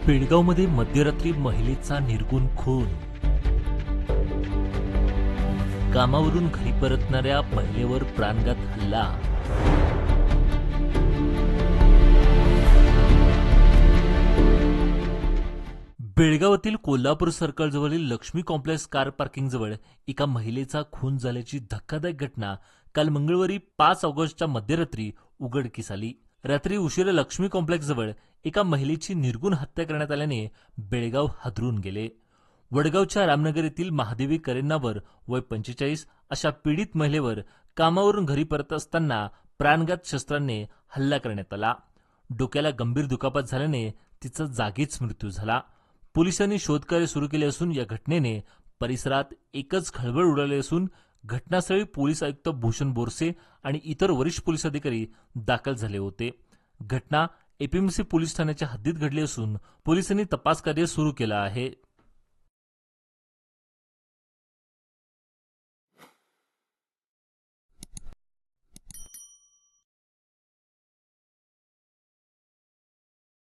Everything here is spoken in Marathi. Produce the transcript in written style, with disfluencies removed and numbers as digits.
बेळगावमध्ये मध्यरात्री महिलेचा निर्घृण खून. कामावरून घरी परतणाऱ्या महिलेवर प्राणघात हल्ला. बेळगावातील कोल्हापूर सर्कलजवळील लक्ष्मी कॉम्प्लेक्स कार पार्किंगजवळ एका महिलेचा खून झाल्याची धक्कादायक घटना काल मंगळवारी 5 ऑगस्टच्या मध्यरात्री उघडकीस आली. रात्री उशिरा लक्ष्मी कॉम्प्लेक्सजवळ एका महिलेची निर्घृण हत्या करण्यात आल्याने बेळगाव हादरून गेले. वडगावच्या रामनगर येथील महादेवी करेंनावर वय 45 अशा पीडित महिलेवर कामावरून घरी परत असताना प्राणघात शस्त्राने हल्ला करण्यात आला. डोक्याला गंभीर दुखापत झाल्याने तिचा जागीच मृत्यू झाला. पोलिसांनी शोधकार्य सुरू केले असून या घटनेने परिसरात एकच खळबळ उडाली असून घटनास्थळी पोलीस आयुक्त भूषण बोरसे आणि इतर वरिष्ठ पोलीस अधिकारी दाखल झाले होते. घटना एपीएमसी पोलीस ठाण्याच्या हद्दीत घडली असून पोलिसांनी तपास कार्य सुरू केलं आहे.